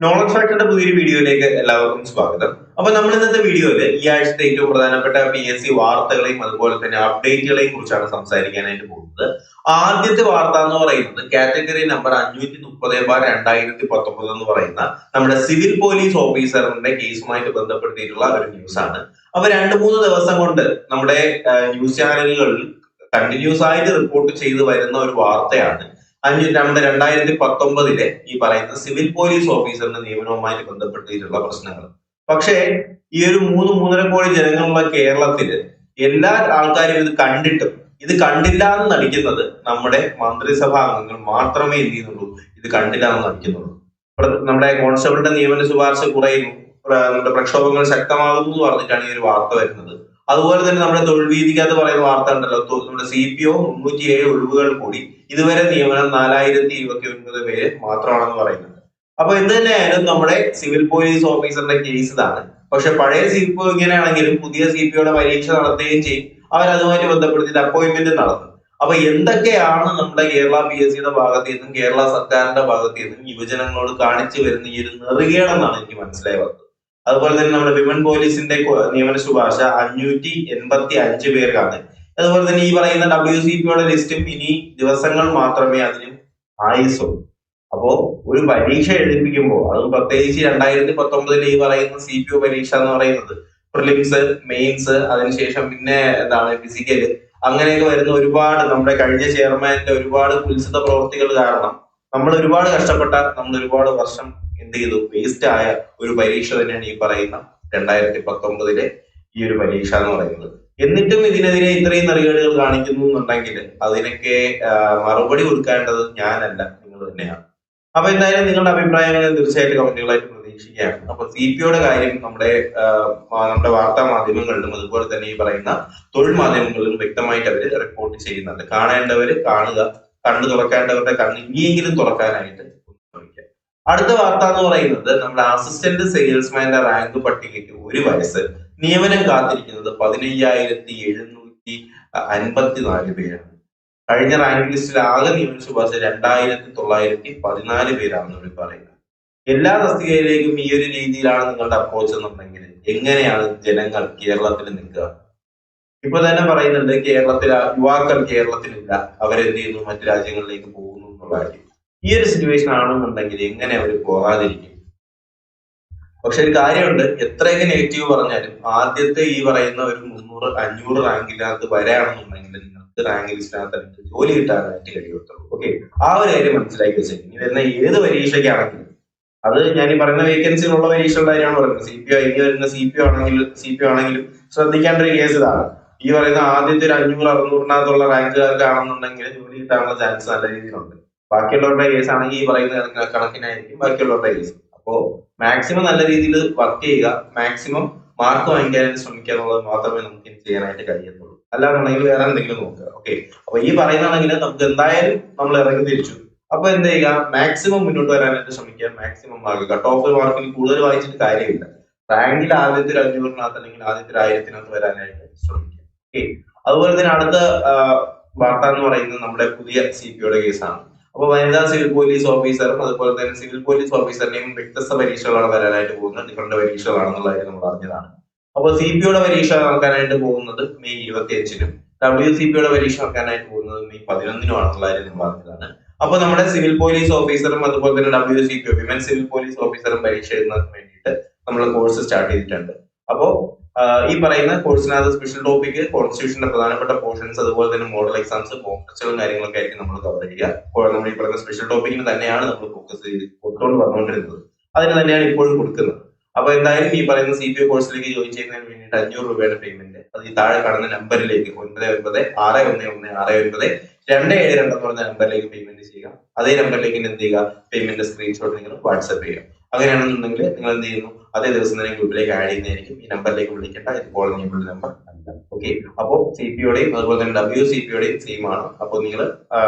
Knowledge ഫാക്ടറിന്റെ പുതിയൊരു വീഡിയോയിലേക്ക് എല്ലാവർക്കും സ്വാഗതം. അപ്പൊ നമ്മൾ ഇന്നത്തെ വീഡിയോയിൽ ഈ ആഴ്ചത്തെ ഏറ്റവും പ്രധാനപ്പെട്ട PSC വാർത്തകളെയും അതുപോലെ തന്നെ അപ്ഡേറ്റുകളെയും കുറിച്ചാണ് സംസാരിക്കാനായിട്ട് പോകുന്നത്. ആദ്യത്തെ വാർത്ത എന്ന് പറയുന്നത് കാറ്റഗറി നമ്പർ 530/2019 എന്ന് പറയുന്ന നമ്മുടെ സിവിൽ പോലീസ് ഓഫീസറിന്റെ കേസുമായിട്ട് ബന്ധപ്പെടുത്തിയിട്ടുള്ള ഒരു ന്യൂസ് ആണ്. അപ്പൊ 2-3 ദിവസം കൊണ്ട് നമ്മുടെ ന്യൂസ് ചാനലുകളിൽ കണ്ടിന്യൂസ് ആയിട്ട് റിപ്പോർട്ട് ചെയ്തു വരുന്ന ഒരു വാർത്തയാണ്. 2019 ഈ പറയുന്ന സിവിൽ പോലീസ് ഓഫീസറിന്റെ നിയമനവുമായിട്ട് ബന്ധപ്പെട്ടിട്ടുള്ള പ്രശ്നങ്ങൾ. പക്ഷേ ഈ ഒരു 3-3.5 കോടി ജനങ്ങളുള്ള കേരളത്തില് എല്ലാ ആൾക്കാരും ഇത് കണ്ടില്ല എന്ന് നടിക്കുന്നത് നമ്മുടെ മന്ത്രിസഭാ അംഗങ്ങൾ മാത്രമേ എന്ത് ചെയ്യുന്നുള്ളൂ, ഇത് കണ്ടില്ല എന്ന് നടിക്കുന്നുള്ളൂ. നമ്മുടെ കോൺസ്റ്റബിളിന്റെ നിയമന ശുപാർശ കുറയുന്നു, നമ്മുടെ പ്രക്ഷോഭങ്ങൾ ശക്തമാകുന്നു എന്ന് പറഞ്ഞിട്ടാണ് ഈ ഒരു വാർത്ത വരുന്നത്. അതുപോലെ തന്നെ നമ്മുടെ തൊഴിൽ വീതിക്കകത്ത് പറയുന്ന വാർത്ത ഉണ്ടല്ലോ, നമ്മുടെ CPO 307 ഒഴിവുകൾ കൂടി ഇതുവരെ നിയമനം 4029 പേര് മാത്രമാണെന്ന് പറയുന്നുണ്ട്. അപ്പൊ എന്ത് തന്നെയായാലും നമ്മുടെ സിവിൽ പോലീസ് ഓഫീസറിന്റെ കേസ് ഇതാണ്. പക്ഷെ പഴയ CPO ഇങ്ങനെയാണെങ്കിലും പുതിയ CPOയുടെ പരീക്ഷ നടത്തുകയും ചെയ്യും, അവരതുമായിട്ട് ബന്ധപ്പെടുത്തിയിട്ട് അപ്പോയിന്റ്മെന്റ് നടത്തും. അപ്പൊ എന്തൊക്കെയാണ് നമ്മുടെ കേരള PSCയുടെ ഭാഗത്ത് നിന്നും കേരള സർക്കാരിന്റെ ഭാഗത്ത് നിന്നും യുവജനങ്ങളോട് കാണിച്ചു വരുന്ന ഈ ഒരു നെറുകേടെന്നാണ് എനിക്ക് മനസ്സിലായി വന്നത്. അതുപോലെ തന്നെ നമ്മുടെ വിമൻ പോലീസിന്റെ നിയമന ശുപാർശ 585 പേർക്കാണ്. അതുപോലെ തന്നെ ഈ പറയുന്ന WCPOയുടെ ലിസ്റ്റും ഇനി ദിവസങ്ങൾ മാത്രമേ അതിന് ആയുസുള്ളൂ. അപ്പോ ഒരു പരീക്ഷ എഴുതിപ്പിക്കുമ്പോൾ അത് പ്രത്യേകിച്ച് 2019 ഈ പറയുന്ന CPO പരീക്ഷ എന്ന് പറയുന്നത് പ്രിലിംസ്, മെയിൻസ്, അതിനുശേഷം പിന്നെ എന്താണ് ഫിസിക്കല്, അങ്ങനെയൊക്കെ വരുന്ന ഒരുപാട് നമ്മുടെ കഴിഞ്ഞ ചെയർമാന്റെ ഒരുപാട് കുൽസിത പ്രവർത്തികൾ കാരണം നമ്മൾ ഒരുപാട് കഷ്ടപ്പെട്ട, നമ്മൾ ഒരുപാട് വർഷം എന്ത് ചെയ്തു, വേസ്റ്റ് ആയ ഒരു പരീക്ഷ തന്നെയാണ് ഈ പറയുന്ന 2019 ഈ ഒരു പരീക്ഷ എന്ന് പറയുന്നത്. എന്നിട്ടും ഇതിനെതിരെ ഇത്രയും നെറികേടുകൾ കാണിക്കുന്നു എന്നുണ്ടെങ്കിൽ അതിനൊക്കെ മറുപടി കൊടുക്കേണ്ടത് ഞാനല്ല, നിങ്ങൾ തന്നെയാണ്. അപ്പൊ എന്തായാലും നിങ്ങളുടെ അഭിപ്രായങ്ങൾ തീർച്ചയായിട്ടും കമന്റുകളായിട്ട് പ്രതീക്ഷിക്കുകയാണ്. അപ്പൊ CPOയുടെ കാര്യം നമ്മുടെ വാർത്താ മാധ്യമങ്ങളിലും അതുപോലെ തന്നെ ഈ പറയുന്ന തൊഴിൽ മാധ്യമങ്ങളിലും വ്യക്തമായിട്ട് അവർ റിപ്പോർട്ട് ചെയ്യുന്നുണ്ട്. കാണേണ്ടവര് കാണുക, കണ്ണു തുറക്കേണ്ടവരുടെ കണ്ണ് ഇനിയെങ്കിലും തുറക്കാനായിട്ട് ശ്രമിക്കുക. അടുത്ത വാർത്ത എന്ന് പറയുന്നത് നമ്മുടെ അസിസ്റ്റന്റ് സെയിൽസ്മാന്റെ റാങ്ക് പട്ടികയ്ക്ക് 1 വയസ്സ്, നിയമനം കാത്തിരിക്കുന്നത് 15,754 പേരാണ്. കഴിഞ്ഞ റാങ്ക് ലിസ്റ്റിൽ ആകെ നിയമന ശുപാർശ 2,914 പേരാണെന്ന് ഇവർ പറയുന്നത്. എല്ലാ തസ്തികയിലേക്കും ഈ ഒരു രീതിയിലാണ് നിങ്ങളുടെ അപ്രോച്ച് എന്നുണ്ടെങ്കിൽ എങ്ങനെയാണ് ജനങ്ങൾ കേരളത്തിൽ നിൽക്കുക? ഇപ്പൊ തന്നെ പറയുന്നുണ്ട് കേരളത്തിലെ യുവാക്കൾ കേരളത്തിലില്ല, അവരെന്ത് ചെയ്യുന്നു, മറ്റു രാജ്യങ്ങളിലേക്ക് പോകുന്നു എന്നുള്ള കാര്യം. ഈ ഒരു സിറ്റുവേഷൻ ആണെന്നുണ്ടെങ്കിൽ എങ്ങനെ അവർ പോകാതിരിക്കും? പക്ഷെ ഒരു കാര്യമുണ്ട്, എത്രയൊക്കെ നെഗറ്റീവ് പറഞ്ഞാലും ആദ്യത്തെ ഈ പറയുന്ന ഒരു 300-500 റാങ്കിനകത്ത് വരാണെന്നുണ്ടെങ്കിൽ നിങ്ങൾക്ക് റാങ്ക് ലിസ്റ്റിനകത്ത് ജോലി കിട്ടാനായിട്ട് കഴിയത്തുള്ളൂ. ഓക്കെ, ആ ഒരു കാര്യം മനസ്സിലാക്കി വെച്ചേക്കും. ഇനി വരുന്ന ഏത് പരീക്ഷയ്ക്കാണെങ്കിലും, അത് ഞാൻ ഈ പറയുന്ന വേക്കൻസികളുള്ള പരീക്ഷകളുടെ കാര്യമാണ് പറയുന്നത്. CPO ഇനി വരുന്ന CPO ആണെങ്കിലും ശ്രദ്ധിക്കേണ്ട ഒരു കേസ് ഇതാണ്. ഈ പറയുന്ന ആദ്യത്തെ ഒരു 500-600-നകത്തുള്ള റാങ്കുകാർക്കാണെന്നുണ്ടെങ്കിൽ ജോലി കിട്ടാനുള്ള ചാൻസ് നല്ല രീതിയിലുണ്ട്. ബാക്കിയുള്ളവരുടെ കേസ് ആണെങ്കിൽ ഈ പറയുന്ന കണക്കിനായിരിക്കും ബാക്കിയുള്ളവരുടെ കേസ്. അപ്പോ മാക്സിമം നല്ല രീതിയിൽ വർക്ക് ചെയ്യുക, മാക്സിമം മാർക്ക് വാങ്ങിക്കാനായിട്ട് ശ്രമിക്കുക എന്നുള്ളത് മാത്രമേ നമുക്ക് ചെയ്യാനായിട്ട് കഴിയത്തുള്ളൂ. അല്ലാന്നുണ്ടെങ്കിൽ വേറെ എന്തെങ്കിലും നോക്കുക. ഓക്കെ, അപ്പൊ ഈ പറയുന്നതാണെങ്കിൽ നമുക്ക് എന്തായാലും നമ്മൾ ഇറങ്ങി തിരിച്ചു. അപ്പൊ എന്ത് ചെയ്യുക, മാക്സിമം മുന്നോട്ട് വരാനായിട്ട് ശ്രമിക്കുക, മാക്സിമം മാർക്ക്. കട്ട് ഓഫ് മാർക്കിന് കൂടുതൽ വായിച്ചിട്ട് കാര്യമില്ല. റാങ്കിൽ ആദ്യത്തെ ഒരു 500-നകത്ത് അല്ലെങ്കിൽ ആദ്യത്തെ 1000-നകത്ത് വരാനായിട്ട് ശ്രമിക്കുക. ഓക്കെ, അതുപോലെ തന്നെ അടുത്ത വാർത്ത എന്ന് പറയുന്നത് നമ്മുടെ പുതിയ CPOയുടെ കേസാണ്. അപ്പൊ വനിതാ സിവിൽ പോലീസ് ഓഫീസറും അതുപോലെ തന്നെ സിവിൽ പോലീസ് ഓഫീസറിന്റെയും വ്യത്യസ്ത പരീക്ഷകളാണ് വരാനായിട്ട് പോകുന്നത്. ഡിഫറന്റ് പരീക്ഷകളാണെന്നുള്ള കാര്യം നമ്മൾ അറിഞ്ഞതാണ്. അപ്പൊ CPOയുടെ പരീക്ഷ നടക്കാനായിട്ട് പോകുന്നത് മെയ് 25-നും WCPOയുടെ പരീക്ഷ നടക്കാനായിട്ട് പോകുന്നത് മെയ് 11-നുമാണെന്നുള്ള കാര്യം നമ്മൾ അറിഞ്ഞതാണ്. അപ്പൊ നമ്മുടെ സിവിൽ പോലീസ് ഓഫീസറും അതുപോലെ തന്നെ WCPO വിമൻ സിവിൽ പോലീസ് ഓഫീസറും പരീക്ഷ എഴുതുന്നതിന് വേണ്ടിയിട്ട് നമ്മൾ കോഴ്സ് സ്റ്റാർട്ട് ചെയ്തിട്ടുണ്ട്. അപ്പോ ഈ പറയുന്ന കോഴ്സിനകത്ത് സ്പെഷ്യൽ ടോപ്പിക്, കോൺസ്റ്റിറ്റ്യൂഷന്റെ പ്രധാനപ്പെട്ട പോർഷൻസ്, അതുപോലെ തന്നെ മോഡൽ എക്സാംസ്, മോക്ക് ടെസ്റ്റുകളും കാര്യങ്ങളൊക്കെ ആയിരിക്കും നമ്മൾ കവർ ചെയ്യുക. നമ്മൾ ഈ പറയുന്ന സ്പെഷ്യൽ ടോപ്പിക്കിന് തന്നെയാണ് നമ്മൾ ഫോക്കസ് ചെയ്ത് കൊടുത്തുകൊണ്ട് വന്നുകൊണ്ടിരുന്നത്. അതിന് തന്നെയാണ് ഇപ്പോഴും കൊടുക്കുന്നത്. അപ്പൊ എന്തായാലും ഈ പറയുന്ന CPO കോഴ്സിലേക്ക് ജോയിൻ ചെയ്യുന്നതിന് വേണ്ടിയിട്ട് 500 രൂപയുടെ പേയ്മെന്റ് അത് ഈ താഴെ കാണുന്ന നമ്പറിലേക്ക് 996169297272 എന്ന് പറഞ്ഞ നമ്പറിലേക്ക് പേയ്മെന്റ് ചെയ്യുക. അതേ നമ്പറിലേക്ക് എന്ത് ചെയ്യുക, പേയ്മെന്റ് സ്ക്രീൻഷോട്ട് നിങ്ങൾ വാട്സ്ആപ്പ് ചെയ്യുക. അങ്ങനെയാണെന്നുണ്ടെങ്കിൽ നിങ്ങൾ എന്ത് ചെയ്യുന്നു, അതേ ദിവസം തന്നെ ഗ്രൂപ്പിലേക്ക് ആഡ് ചെയ്യുന്നതായിരിക്കും. ഈ നമ്പറിലേക്ക് വിളിക്കേണ്ട, ഇത് കോൾ ചെയ്യുമ്പോൾ നമ്പർ അല്ല. ഓക്കെ, അപ്പോ CPOയുടെയും അതുപോലെ തന്നെ WCPOയുടെയും സെയിം ആണ്. അപ്പൊ നിങ്ങൾ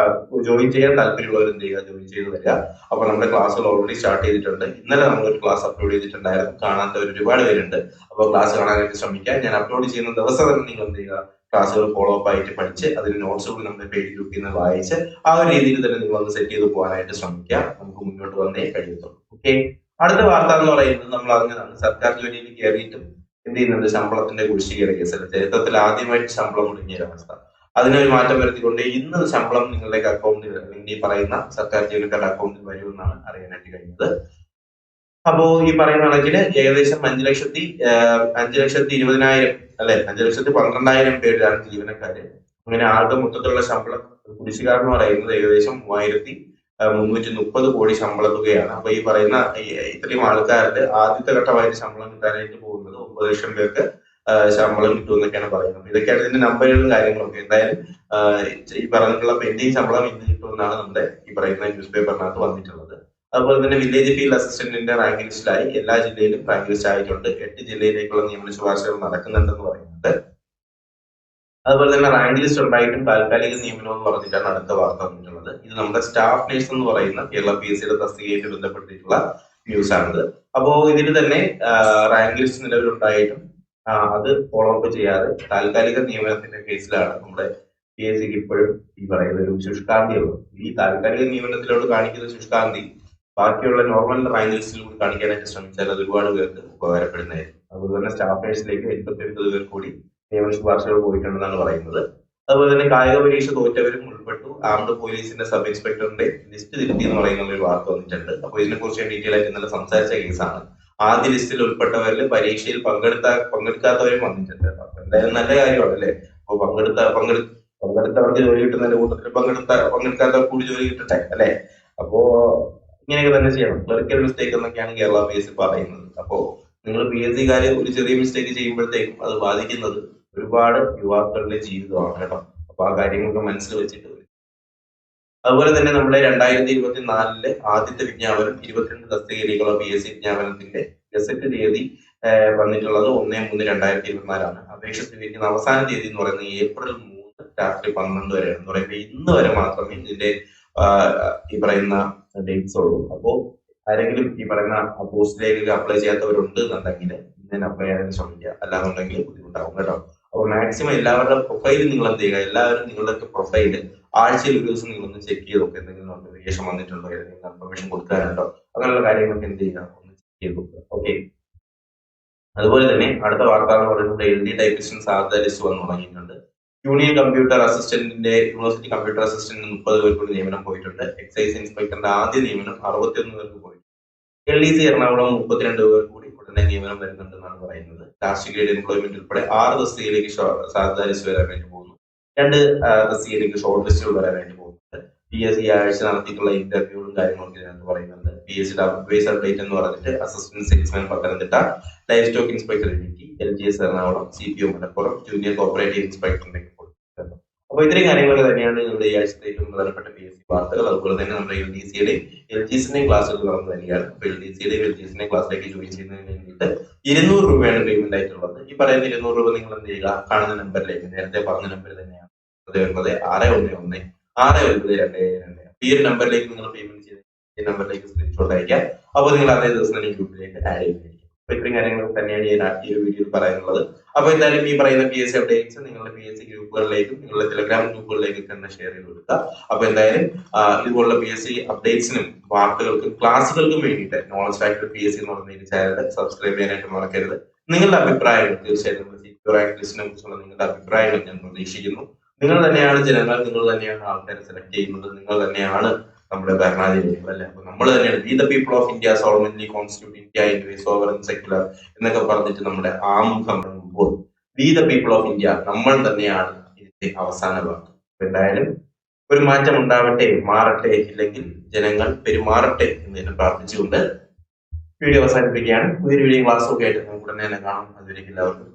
ജോയിൻ ചെയ്യാൻ താല്പര്യമുള്ളവർ എന്ത് ചെയ്യുക, ജോയിൻ ചെയ്ത് വരിക. അപ്പൊ നമ്മുടെ ക്ലാസ്സുകൾ ഓൾറെഡി സ്റ്റാർട്ട് ചെയ്തിട്ടുണ്ട്. ഇന്നലെ നമ്മളൊരു ക്ലാസ് അപ്ലോഡ് ചെയ്തിട്ടുണ്ടായിരുന്നു, കാണാത്തവർ ഒരുപാട് പേരുണ്ട്. അപ്പോൾ ക്ലാസ് കാണാനായിട്ട് ശ്രമിക്കുക. ഞാൻ അപ്ലോഡ് ചെയ്യുന്ന ദിവസം തന്നെ നിങ്ങൾ എന്ത് ചെയ്യുക, ക്ലാസ്സുകൾ ഫോളോ അപ്പ് ആയിട്ട് പഠിച്ച് അതിന് നോട്ട്സ് കൂടി നമ്മുടെ പേജ് ഗ്രൂപ്പിൽ നിന്ന് വായിച്ച് ആ ഒരു രീതിയിൽ തന്നെ നിങ്ങൾ ഒന്ന് സെറ്റ് ചെയ്ത് പോകാനായിട്ട് ശ്രമിക്കുക. നമുക്ക് മുന്നോട്ട് വന്നേ കഴിയത്തുള്ളൂ. ഓക്കെ, അടുത്ത വാർത്ത എന്ന് പറയുന്നത് നമ്മൾ അറിഞ്ഞതാണ്, സർക്കാർ ജോലിയിൽ കയറിയിട്ടും എന്ത് ചെയ്യുന്നുണ്ട്, ശമ്പളത്തിന്റെ കുടിശ്ശികയുടെ കേസിൽ ചരിത്രത്തിൽ ആദ്യമായിട്ട് ശമ്പളം മുടങ്ങിയ ഒരവസ്ഥ. അതിനൊരു മാറ്റം വരുത്തിക്കൊണ്ട് ഇന്ന് ശമ്പളം നിങ്ങളുടെ അക്കൗണ്ടിൽ, അല്ലെങ്കിൽ ഈ പറയുന്ന സർക്കാർ ജീവനക്കാരുടെ അക്കൗണ്ടിൽ വരുമെന്നാണ് അറിയാനായിട്ട് കഴിഞ്ഞത്. അപ്പോ ഈ പറയുന്ന കണക്കിന് ഏകദേശം 5,20,000 അല്ലെ, 5,12,000 പേരാണ് ജീവനക്കാര്. അങ്ങനെ ആകെ മൊത്തത്തിലുള്ള ശമ്പളം കുടിശ്ശിക എന്ന് പറയുന്നത് ഏകദേശം 3,330 കോടി ശമ്പള തുകയാണ്. അപ്പൊ ഈ പറയുന്ന ഇത്രയും ആൾക്കാരുടെ ആദ്യത്തെ ഘട്ടമായിട്ട് ശമ്പളം കിട്ടാനായിട്ട് പോകുന്നത് 9 ലക്ഷം പേർക്ക് ശമ്പളം കിട്ടുമെന്നൊക്കെയാണ് പറയുന്നത്. ഇതൊക്കെയാണ് ഇതിന്റെ നമ്പറുകളും കാര്യങ്ങളൊക്കെ. എന്തായാലും ഈ പറഞ്ഞിട്ടുള്ള പെൻഡിങ് ശമ്പളം ഇന്ന് കിട്ടുമെന്നാണ് നമ്മുടെ ഈ പറയുന്ന ന്യൂസ് പേപ്പറിനകത്ത് വന്നിട്ടുള്ളത്. അതുപോലെ തന്നെ വില്ലേജ് ഫീൽഡ് അസിസ്റ്റന്റിന്റെ റാങ്ക് ലിസ്റ്റിലായി എല്ലാ ജില്ലയിലും റാങ്ക് ലിസ്റ്റ് ആയിട്ടുണ്ട്. 8 ജില്ലയിലേക്കുള്ള നിയമന ശുപാർശകൾ നടക്കുന്നുണ്ടെന്ന് പറയുന്നുണ്ട്. അതുപോലെ തന്നെ റാങ്ക് ലിസ്റ്റ് ഉണ്ടായിട്ടും താൽക്കാലിക നിയമനം എന്ന് പറഞ്ഞിട്ടാണ് അടുത്ത വാർത്ത വന്നിട്ടുള്ളത്. ഇത് നമ്മുടെ സ്റ്റാഫ് നേഴ്സ് എന്ന് പറയുന്ന കേരള PSCയുടെ തസ്തികയായിട്ട് ബന്ധപ്പെട്ടിട്ടുള്ള ന്യൂസ് ആണിത്. അപ്പോ ഇതിൽ തന്നെ റാങ്ക് ലിസ്റ്റ് നിലവിലുണ്ടായിട്ടും അത് ഫോളോ അപ്പ് ചെയ്യാതെ താൽക്കാലിക നിയമനത്തിന്റെ കേസിലാണ് നമ്മുടെ PSCക്ക് ഇപ്പോഴും ഈ പറയുന്ന ഒരു ശുഷ്കാന്തി ഉള്ളത്. ഈ താൽക്കാലിക നിയമനത്തിലോട് കാണിക്കുന്ന ശുഷ്കാന്തി ബാക്കിയുള്ള നോർമൽ റാങ്ക് ലിസ്റ്റിലൂടെ കാണിക്കാനായിട്ട് ശ്രമിച്ചാൽ അത് ഒരുപാട് പേർക്ക് ഉപകാരപ്പെടുന്നതായിരിക്കും. അതുപോലെ തന്നെ സ്റ്റാഫ് നേഴ്സിലേക്ക് 89 പേർ കൂടി നിയമന ശുപാർശകൾ പോയിട്ടുണ്ടെന്നാണ് പറയുന്നത്. അതുപോലെ തന്നെ കായിക പരീക്ഷ തോറ്റവരും ഉൾപ്പെട്ടു. ആംഡ് പോലീസിന്റെ സബ് ഇൻസ്പെക്ടറിന്റെ ലിസ്റ്റ് തിരുത്തി എന്ന് പറയുന്ന ഒരു വാർത്ത വന്നിട്ടുണ്ട്. അപ്പോൾ ഇതിനെ കുറിച്ച് ഡീറ്റെയിൽ ആയിട്ട് ഇന്നലെ സംസാരിച്ച കേസാണ്. ആദ്യ ലിസ്റ്റിൽ ഉൾപ്പെട്ടവരിൽ പരീക്ഷയിൽ പങ്കെടുക്കാത്തവരും വന്നിട്ടുണ്ട്. അപ്പൊ എന്തായാലും നല്ല കാര്യമാണ് അല്ലെ. അപ്പൊ പങ്കെടുത്തവർക്ക് ജോലി കിട്ടുന്നതിന്റെ കൂട്ടത്തിൽ പങ്കെടുക്കാത്തവർക്ക് കൂടി ജോലി കിട്ടട്ടെ അല്ലെ. അപ്പോ ഇങ്ങനെയൊക്കെ തന്നെ ചെയ്യണം. ക്ലറിക്കൽ മിസ്റ്റേക്ക് എന്നൊക്കെയാണ് കേരള PSC പറയുന്നത്. അപ്പോ നിങ്ങൾ PSCക്കാര് ഒരു ചെറിയ മിസ്റ്റേക്ക് ചെയ്യുമ്പോഴത്തേക്കും അത് ബാധിക്കുന്നത് ഒരുപാട് യുവാക്കളുടെ ജീവിതമാണ് കേട്ടോ. അപ്പൊ ആ കാര്യങ്ങളൊക്കെ മനസ്സിൽ വെച്ചിട്ട്. അതുപോലെ തന്നെ നമ്മുടെ 2024 ആദ്യത്തെ വിജ്ഞാപനം 22 തസ്തികയിലേക്കുള്ള PSC വിജ്ഞാപനത്തിന്റെ ഗസറ്റ് തീയതി വന്നിട്ടുള്ളത് 1/3/2024 അപേക്ഷ സ്വീകരിക്കുന്ന അവസാന തീയതി എന്ന് പറയുന്നത് ഏപ്രിൽ 3 രാത്രി 12 വരെയാണ്. എന്ന് പറയുമ്പോൾ ഇന്ന് വരെ മാത്രമേ ഇതിന്റെ ഈ പറയുന്ന ഡേറ്റ്സ് ഉള്ളൂ. അപ്പോ ആരെങ്കിലും ഈ പറയുന്ന പോസ്റ്റിലേക്ക് അപ്ലൈ ചെയ്യാത്തവരുണ്ട് എന്നുണ്ടെങ്കിൽ ഇന്ന് അപ്ലൈ ചെയ്യാൻ ശ്രമിക്കുക, അല്ലാന്നുണ്ടെങ്കിൽ ബുദ്ധിമുട്ടാവും കേട്ടോ. അപ്പൊ മാക്സിമം എല്ലാവരുടെ പ്രൊഫൈൽ നിങ്ങൾ എന്ത് ചെയ്യുക, എല്ലാവരും നിങ്ങളുടെ പ്രൊഫൈല് ആഴ്ചയിൽ ഒരു ദിവസം നിങ്ങളൊന്ന് ചെക്ക് ചെയ്ത് നോക്കുക. എന്തെങ്കിലും നോട്ടിഫിക്കേഷൻ വന്നിട്ടുണ്ടോ, ഏതെങ്കിലും കൺഫർമേഷൻ കൊടുക്കാനുണ്ടോ, അങ്ങനെയുള്ള കാര്യങ്ങളൊക്കെ എന്ത് ചെയ്യുക, ഒന്ന് ചെക്ക് ചെയ്ത് നോക്കുക. ഓക്കെ. അതുപോലെ തന്നെ അടുത്ത വാർത്ത എന്ന് പറയുന്നത് LD ടൈപ്പിസ്റ്റിന് സാധ്യത ലിസ്റ്റ് വന്നു തുടങ്ങിയിട്ടുണ്ട്. യൂണിയൻ കമ്പ്യൂട്ടർ അസിസ്റ്റന്റിന്റെ യൂണിവേഴ്സിറ്റി കമ്പ്യൂട്ടർ അസിസ്റ്റന്റിന് 30 പേർക്ക് നിയമനം പോയിട്ടുണ്ട്. എക്സൈസ് ഇൻസ്പെക്ടറിന്റെ ആദ്യ നിയമനം 61 പേർക്ക് പോയിട്ടുണ്ട്. LDC എറണാകുളം 32 പേർ കൂടി ഉടനെ നിയമനം വരുന്നുണ്ടെന്നാണ് പറയുന്നത്. ലാസ്റ്റ് ഗ്രേഡ് എംപ്ലോയ്മെന്റ് ഉൾപ്പെടെ 6 തസ്തികയിലേക്ക് സാധ്യത ലിസ്റ്റ് വരാൻ വേണ്ടി പോകുന്നു. 2 തസ്തികയിലേക്ക് ഷോർട്ട് ലിസ്റ്റുകൾ വരാൻ വേണ്ടി പോകുന്നുണ്ട്. PSC ആഴ്ച നടത്തിയിട്ടുള്ള ഇന്റർവ്യൂകളും കാര്യങ്ങളൊക്കെ ഇതിനകത്ത് പറയുന്നുണ്ട്. PSCയുടെ അഡ്വൈസർ ഡേറ്റ് എന്ന് പറഞ്ഞിട്ട് assistant salesman Pathanamthitta, livestock inspector Idukki, LGS Ernakulam, CPO Malappuram, junior cooperative ഇൻസ്പെക്ടറിന്റെ. അപ്പൊ ഇത്രയും കാര്യങ്ങളൊക്കെ തന്നെയാണ് നമ്മുടെ ഈ ആഴ്ചത്തെ ഏറ്റവും പ്രധാനപ്പെട്ട PSC വാർത്തകൾ. അതുപോലെ തന്നെ നമ്മുടെ LDCയുടെയും LGSന്റെയും ക്ലാസ്സുകൾ നടന്നു വരികയാണ്. അപ്പൊ LDCയുടെയും LGSന്റെയും ക്ലാസ്സിലേക്ക് ജോയിൻ ചെയ്യുന്നതിന് വേണ്ടിയിട്ട് 200 രൂപയാണ് പേയ്മെന്റ് ആയിട്ടുള്ളത്. ഈ പറയുന്ന 200 രൂപ നിങ്ങൾ എന്ത് ചെയ്യുക, കാണുന്ന നമ്പറിലേക്ക്, നേരത്തെ പറഞ്ഞ നമ്പർ തന്നെയാണ് 996116922. ഈ ഒരു നമ്പറിലേക്ക് നിങ്ങൾ പേയ്മെന്റ് ചെയ്ത് ഈ നമ്പറിലേക്ക് സ്ക്രീൻഷോട്ട് അയക്കാം. അപ്പോൾ നിങ്ങൾ അതേ ദിവസം തന്നെ ഗ്രൂപ്പിലേക്ക് ആഡ് ചെയ്യുന്നതായിരിക്കും. അപ്പൊ ഇത്രയും കാര്യങ്ങൾ തന്നെയാണ് ഈ ഒരു വീഡിയോയിൽ പറയാനുള്ളത്. അപ്പൊ എന്തായാലും ഈ പറയുന്ന PSC അപ്ഡേറ്റ്സ് നിങ്ങളുടെ PSC ഗ്രൂപ്പുകളിലേക്കും നിങ്ങളുടെ ടെലഗ്രാം ഗ്രൂപ്പുകളിലേക്കും തന്നെ ഷെയർ ചെയ്ത് കൊടുക്കുക. അപ്പൊ എന്തായാലും ഇതുപോലുള്ള PSC അപ്ഡേറ്റ്സിനും വാർത്തകൾക്കും ക്ലാസ്സുകൾക്കും വേണ്ടിയിട്ട് നോളജ് ഫാക്ടർ PSC എന്ന് പറഞ്ഞ ചാനൽ സബ്സ്ക്രൈബ് ചെയ്യാനായിട്ട് മറക്കരുത്. നിങ്ങളുടെ അഭിപ്രായങ്ങൾ തീർച്ചയായിട്ടും CPO റാങ്ക് ലിസ്റ്റിനെ കുറിച്ചുള്ള നിങ്ങളുടെ അഭിപ്രായങ്ങൾ ഞാൻ പ്രതീക്ഷിക്കുന്നു. നിങ്ങൾ തന്നെയാണ് ജനങ്ങൾ, നിങ്ങൾ തന്നെയാണ് ആൾക്കാരെ സെലക്ട് ചെയ്യുന്നത്, നിങ്ങൾ തന്നെയാണ് നമ്മുടെ ഭരണാധികാരികൾ അല്ലെ. അപ്പൊ നമ്മൾ തന്നെയാണ് we the people of India solemnly constitute India in a sovereign secular എന്നൊക്കെ പറഞ്ഞിട്ട് നമ്മുടെ ആമുഖം തുടങ്ങുമ്പോൾ we the people of India നമ്മൾ തന്നെയാണ് ഇതിന്റെ അവസാന വാക്ക്. എന്തായാലും ഒരു മാറ്റം ഉണ്ടാവട്ടെ, മാറട്ടെ, ഇല്ലെങ്കിൽ ജനങ്ങൾ പെരുമാറട്ടെ എന്ന് പ്രാർത്ഥിച്ചുകൊണ്ട് വീഡിയോ അവസാനിപ്പിക്കുകയാണ്. പുതിയൊരു വീഡിയോ ക്ലാസ്സൊക്കെ ആയിട്ട് നമുക്ക് ഉടനെ തന്നെ കാണാം. അതിലേക്ക് എല്ലാവർക്കും